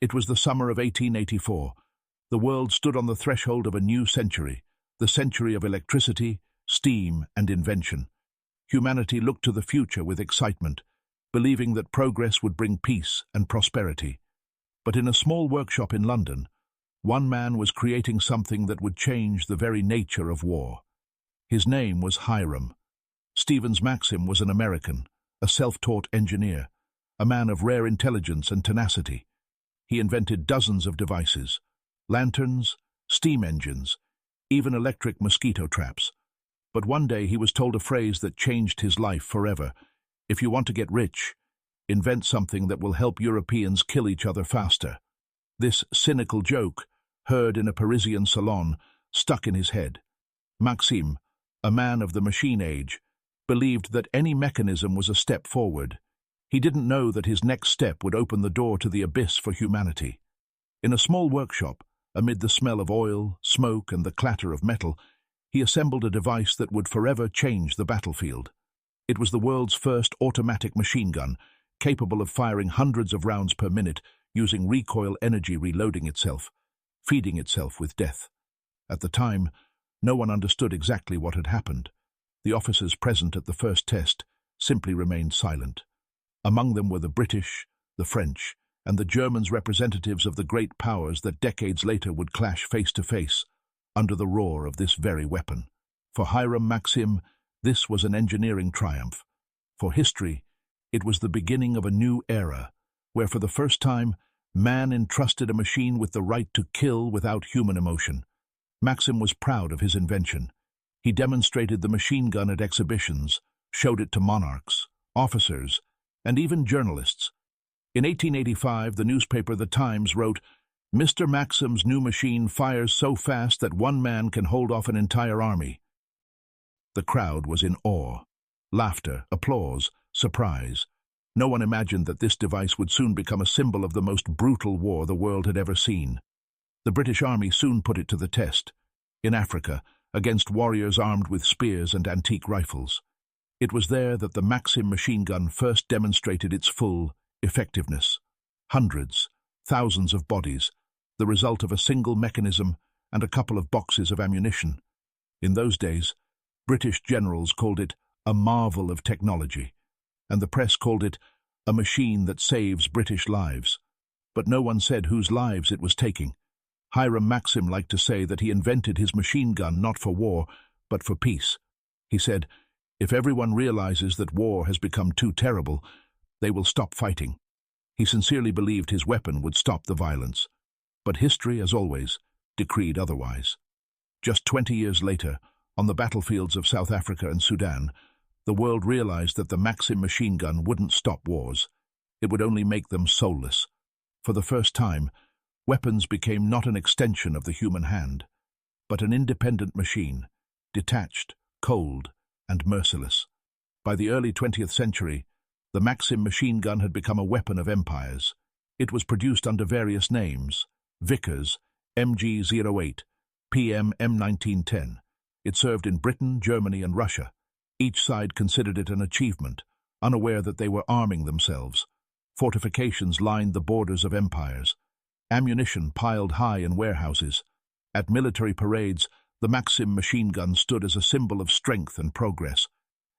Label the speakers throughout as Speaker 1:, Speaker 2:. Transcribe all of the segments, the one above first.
Speaker 1: It was the summer of 1884. The world stood on the threshold of a new century, the century of electricity, steam, and invention. Humanity looked to the future with excitement, believing that progress would bring peace and prosperity. But in a small workshop in London, one man was creating something that would change the very nature of war. His name was Hiram. Stevens Maxim was an American, a self-taught engineer, a man of rare intelligence and tenacity. He invented dozens of devices: lanterns, steam engines, even electric mosquito traps. But one day he was told a phrase that changed his life forever. If you want to get rich, invent something that will help Europeans kill each other faster. This cynical joke, heard in a Parisian salon, stuck in his head. Maxim, a man of the machine age, believed that any mechanism was a step forward. He didn't know that his next step would open the door to the abyss for humanity. In a small workshop, amid the smell of oil, smoke, and the clatter of metal, he assembled a device that would forever change the battlefield. It was the world's first automatic machine gun, capable of firing hundreds of rounds per minute, using recoil energy reloading itself, feeding itself with death. At the time, no one understood exactly what had happened. The officers present at the first test simply remained silent. Among them were the British, the French, and the Germans, representatives of the great powers that decades later would clash face to face under the roar of this very weapon. For Hiram Maxim, this was an engineering triumph. For history, it was the beginning of a new era, where for the first time, man entrusted a machine with the right to kill without human emotion. Maxim was proud of his invention. He demonstrated the machine gun at exhibitions, showed it to monarchs, officers, and even journalists. In 1885, the newspaper The Times wrote, "Mr. Maxim's new machine fires so fast that one man can hold off an entire army." The crowd was in awe. Laughter, applause, surprise. No one imagined that this device would soon become a symbol of the most brutal war the world had ever seen. The British Army soon put it to the test, in Africa, against warriors armed with spears and antique rifles. It was there that the Maxim machine gun first demonstrated its full effectiveness. Hundreds, thousands of bodies, the result of a single mechanism and a couple of boxes of ammunition. In those days, British generals called it a marvel of technology, and the press called it a machine that saves British lives. But no one said whose lives it was taking. Hiram Maxim liked to say that he invented his machine gun not for war, but for peace. He said, "If everyone realizes that war has become too terrible, they will stop fighting." He sincerely believed his weapon would stop the violence. But history, as always, decreed otherwise. Just 20 years later, on the battlefields of South Africa and Sudan, the world realized that the Maxim machine gun wouldn't stop wars. It would only make them soulless. For the first time, weapons became not an extension of the human hand, but an independent machine, detached, cold, and merciless. By the early 20th century, the Maxim machine gun had become a weapon of empires. It was produced under various names: Vickers, MG-08, PM M1910. It served in Britain, Germany, and Russia. Each side considered it an achievement, unaware that they were arming themselves. Fortifications lined the borders of empires. Ammunition piled high in warehouses. At military parades, the Maxim machine gun stood as a symbol of strength and progress.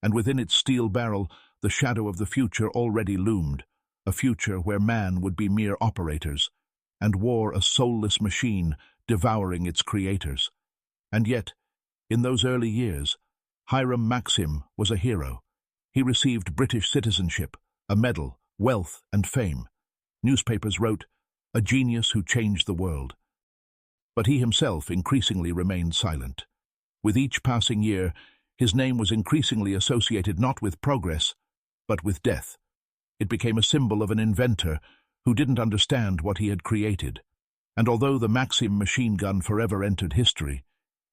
Speaker 1: And within its steel barrel, the shadow of the future already loomed, a future where man would be mere operators, and war a soulless machine devouring its creators. And yet, in those early years, Hiram Maxim was a hero. He received British citizenship, a medal, wealth, and fame. Newspapers wrote, "A genius who changed the world." But he himself increasingly remained silent. With each passing year, his name was increasingly associated not with progress, but with death. It became a symbol of an inventor who didn't understand what he had created. And although the Maxim machine gun forever entered history,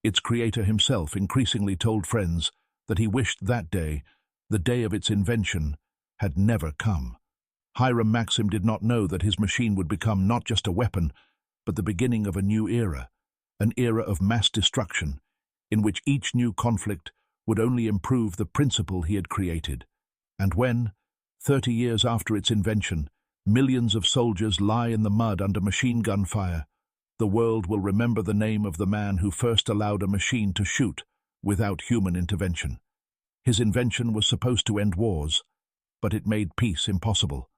Speaker 1: its creator himself increasingly told friends that he wished that day, the day of its invention, had never come. Hiram Maxim did not know that his machine would become not just a weapon, but the beginning of a new era, an era of mass destruction, in which each new conflict would only improve the principle he had created. And when, 30 years after its invention, Millions of soldiers lie in the mud under machine gun fire. The world will remember the name of the man who first allowed a machine to shoot without human intervention. His invention was supposed to end wars, but it made peace impossible.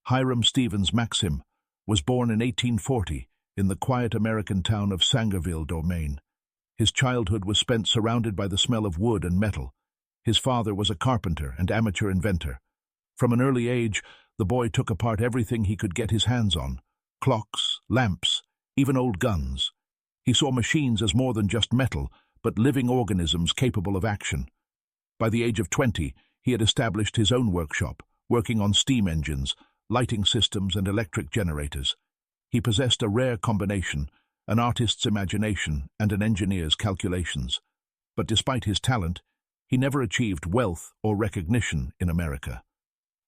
Speaker 1: Hiram Stevens Maxim was born in 1840 in the quiet American town of Sangerville, Maine. His childhood was spent surrounded by the smell of wood and metal. His father was a carpenter and amateur inventor. From an early age, the boy took apart everything he could get his hands on: clocks, lamps, even old guns. He saw machines as more than just metal, but living organisms capable of action. By the age of 20, he had established his own workshop, working on steam engines, lighting systems, and electric generators. He possessed a rare combination: an artist's imagination and an engineer's calculations. But despite his talent, he never achieved wealth or recognition in America.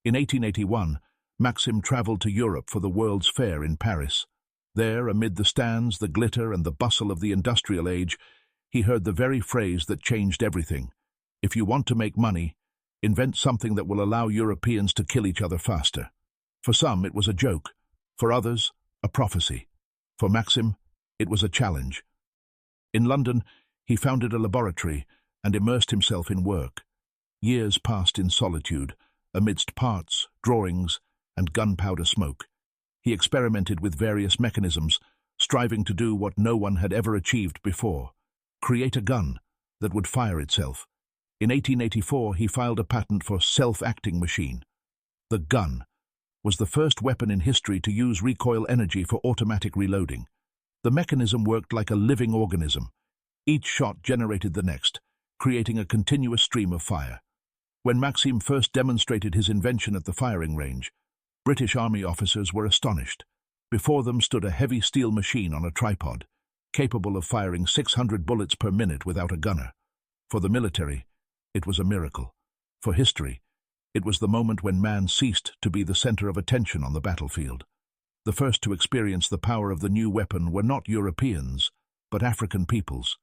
Speaker 1: In 1881, Maxim traveled to Europe for the World's Fair in Paris. There, amid the stands, the glitter, and the bustle of the industrial age, he heard the very phrase that changed everything: "If you want to make money, invent something that will allow Europeans to kill each other faster." For some, it was a joke. For others, a prophecy. For Maxim, it was a challenge. In London, he founded a laboratory and immersed himself in work. Years passed in solitude, amidst parts, drawings, and gunpowder smoke. He experimented with various mechanisms, striving to do what no one had ever achieved before: create a gun that would fire itself. In 1884, he filed a patent for self-acting machine. The gun was the first weapon in history to use recoil energy for automatic reloading. The mechanism worked like a living organism. Each shot generated the next, creating a continuous stream of fire. When Maxim first demonstrated his invention at the firing range, British Army officers were astonished. Before them stood a heavy steel machine on a tripod, capable of firing 600 bullets per minute without a gunner. For the military, it was a miracle. For history, it was the moment when man ceased to be the center of attention on the battlefield. The first to experience the power of the new weapon were not Europeans, but African peoples.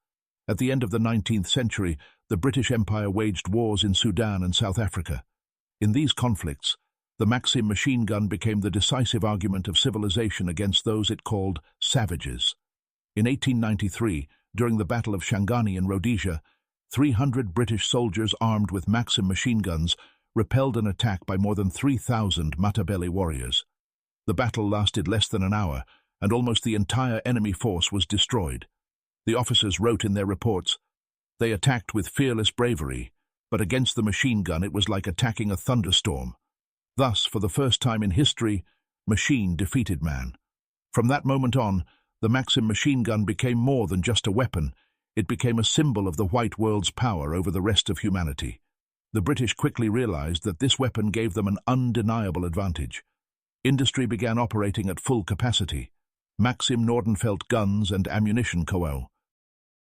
Speaker 1: At the end of the 19th century, the British Empire waged wars in Sudan and South Africa. In these conflicts, the Maxim machine gun became the decisive argument of civilization against those it called savages. In 1893, during the Battle of Shangani in Rhodesia, 300 British soldiers armed with Maxim machine guns repelled an attack by more than 3,000 Matabele warriors. The battle lasted less than an hour, and almost the entire enemy force was destroyed. The officers wrote in their reports, "They attacked with fearless bravery, but against the machine gun it was like attacking a thunderstorm." Thus, for the first time in history, machine defeated man. From that moment on, the Maxim machine gun became more than just a weapon. It became a symbol of the white world's power over the rest of humanity. The British quickly realized that this weapon gave them an undeniable advantage. Industry began operating at full capacity. Maxim Nordenfeldt Guns and Ammunition Co.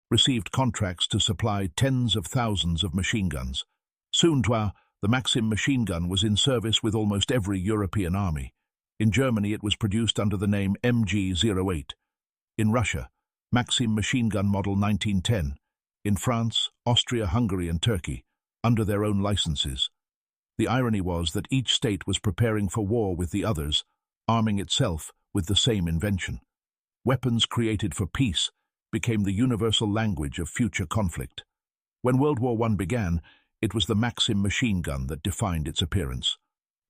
Speaker 1: received contracts to supply tens of thousands of machine guns. Soon, the Maxim machine gun was in service with almost every European army. In Germany, it was produced under the name MG-08. In Russia, Maxim machine gun model 1910. In France, Austria, Hungary, and Turkey, under their own licenses. The irony was that each state was preparing for war with the others, arming itself with the same invention. Weapons created for peace became the universal language of future conflict. When World War I began, it was the Maxim machine gun that defined its appearance.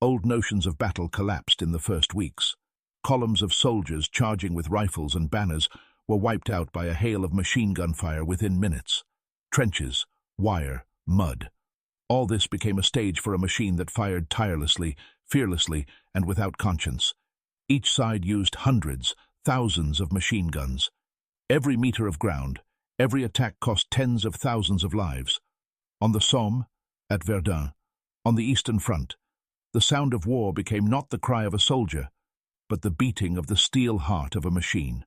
Speaker 1: Old notions of battle collapsed in the first weeks. Columns of soldiers charging with rifles and banners were wiped out by a hail of machine gun fire within minutes. Trenches, wire, mud. All this became a stage for a machine that fired tirelessly, fearlessly, and without conscience. Each side used hundreds, thousands of machine guns. Every meter of ground, every attack cost tens of thousands of lives. On the Somme, at Verdun, on the Eastern Front, the sound of war became not the cry of a soldier, but the beating of the steel heart of a machine.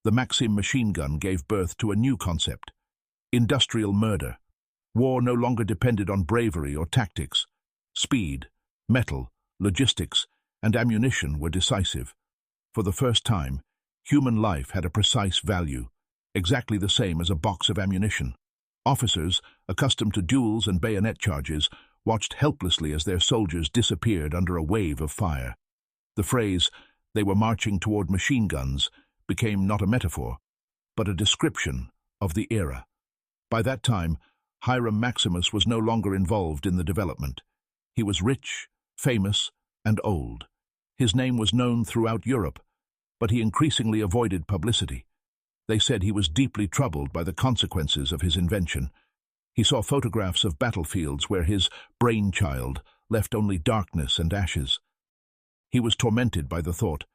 Speaker 1: The Maxim machine gun gave birth to a new concept: industrial murder. War no longer depended on bravery or tactics. Speed, metal, logistics, and ammunition were decisive. For the first time, human life had a precise value, exactly the same as a box of ammunition. Officers, accustomed to duels and bayonet charges, watched helplessly as their soldiers disappeared under a wave of fire. The phrase, "they were marching toward machine guns," became not a metaphor, but a description of the era. By that time, Hiram Maximus was no longer involved in the development. He was rich, famous, and old. His name was known throughout Europe, but he increasingly avoided publicity. They said he was deeply troubled by the consequences of his invention. He saw photographs of battlefields where his brainchild left only darkness and ashes. He was tormented by the thought,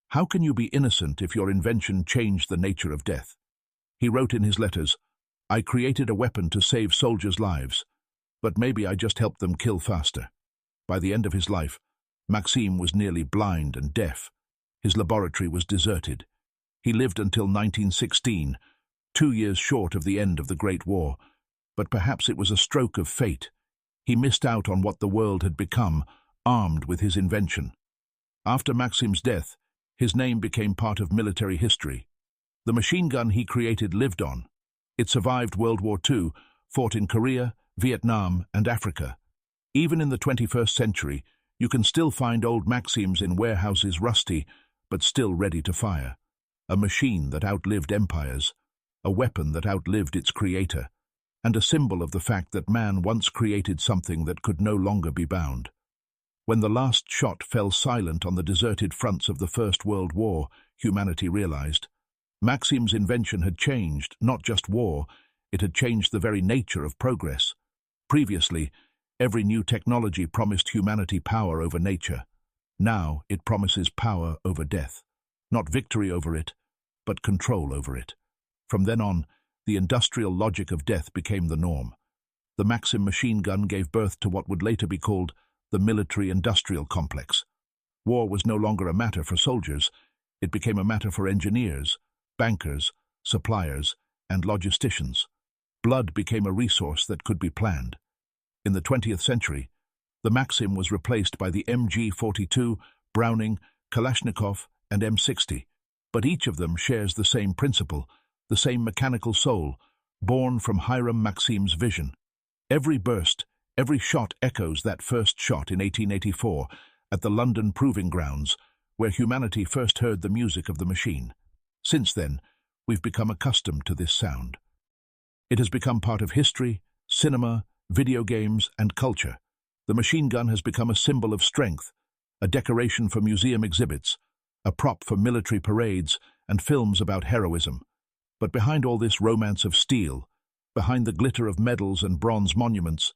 Speaker 1: how can you be innocent if your invention changed the nature of death? He wrote in his letters, I created a weapon to save soldiers' lives, but maybe I just helped them kill faster. By the end of his life, Maxim was nearly blind and deaf. His laboratory was deserted. He lived until 1916, 2 years short of the end of the Great War, but perhaps it was a stroke of fate. He missed out on what the world had become, armed with his invention. After Maxim's death, his name became part of military history. The machine gun he created lived on. It survived World War II, fought in Korea, Vietnam, and Africa. Even in the 21st century, you can still find old Maxims in warehouses rusty, but still ready to fire. A machine that outlived empires, a weapon that outlived its creator, and a symbol of the fact that man once created something that could no longer be bound. When the last shot fell silent on the deserted fronts of the First World War, humanity realized. Maxim's invention had changed, not just war, it had changed the very nature of progress. Previously, every new technology promised humanity power over nature. Now it promises power over death. Not victory over it, but control over it. From then on, the industrial logic of death became the norm. The Maxim machine gun gave birth to what would later be called the military-industrial complex. War was no longer a matter for soldiers. It became a matter for engineers, bankers, suppliers, and logisticians. Blood became a resource that could be planned. In the 20th century, the Maxim was replaced by the MG-42, Browning, Kalashnikov, and M60, but each of them shares the same principle, the same mechanical soul, born from Hiram Maxim's vision. Every burst, every shot echoes that first shot in 1884 at the London Proving Grounds, where humanity first heard the music of the machine. Since then, we've become accustomed to this sound. It has become part of history, cinema, video games, and culture. The machine gun has become a symbol of strength, a decoration for museum exhibits, a prop for military parades and films about heroism. But behind all this romance of steel, behind the glitter of medals and bronze monuments,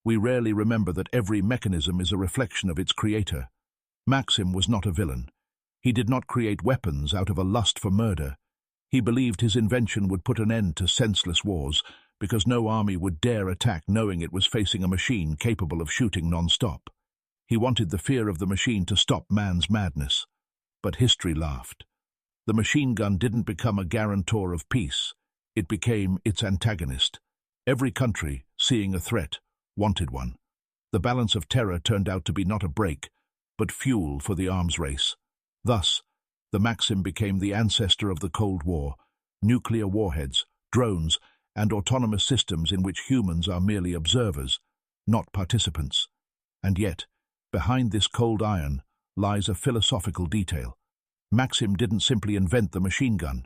Speaker 1: we rarely remember that every mechanism is a reflection of its creator. Maxim was not a villain. He did not create weapons out of a lust for murder. He believed his invention would put an end to senseless wars, because no army would dare attack knowing it was facing a machine capable of shooting non-stop. He wanted the fear of the machine to stop man's madness. But history laughed. The machine gun didn't become a guarantor of peace. It became its antagonist. Every country, seeing a threat, wanted one. The balance of terror turned out to be not a brake, but fuel for the arms race. Thus, the Maxim became the ancestor of the Cold War, nuclear warheads, drones, and autonomous systems in which humans are merely observers, not participants. And yet, behind this cold iron lies a philosophical detail. Maxim didn't simply invent the machine gun.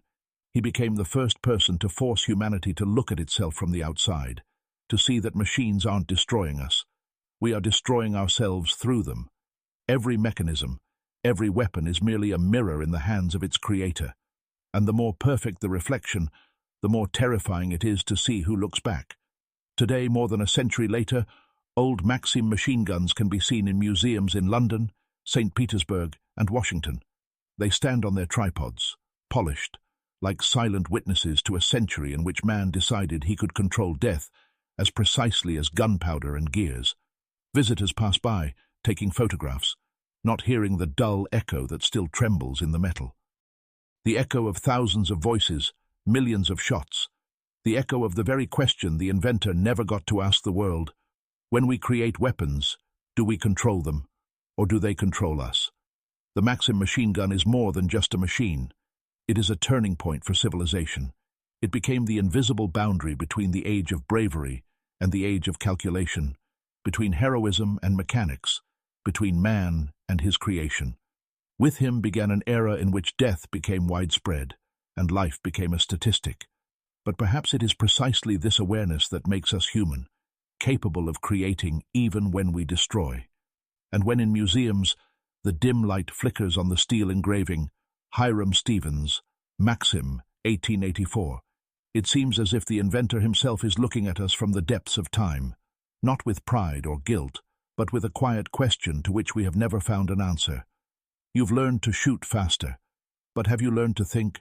Speaker 1: He became the first person to force humanity to look at itself from the outside, to see that machines aren't destroying us. We are destroying ourselves through them. Every mechanism, every weapon is merely a mirror in the hands of its creator. And the more perfect the reflection, the more terrifying it is to see who looks back. Today, more than a century later, old Maxim machine guns can be seen in museums in London, St. Petersburg, and Washington. They stand on their tripods, polished, like silent witnesses to a century in which man decided he could control death as precisely as gunpowder and gears. Visitors pass by, taking photographs, not hearing the dull echo that still trembles in the metal. The echo of thousands of voices, millions of shots. The echo of the very question the inventor never got to ask the world. When we create weapons, do we control them, or do they control us? The Maxim machine gun is more than just a machine. It is a turning point for civilization. It became the invisible boundary between the age of bravery and the age of calculation, between heroism and mechanics, between man and his creation. With him began an era in which death became widespread and life became a statistic. But perhaps it is precisely this awareness that makes us human, capable of creating even when we destroy. And when in museums, the dim light flickers on the steel engraving, Hiram Stevens Maxim, 1884, it seems as if the inventor himself is looking at us from the depths of time, not with pride or guilt, but with a quiet question to which we have never found an answer. You've learned to shoot faster, but have you learned to think?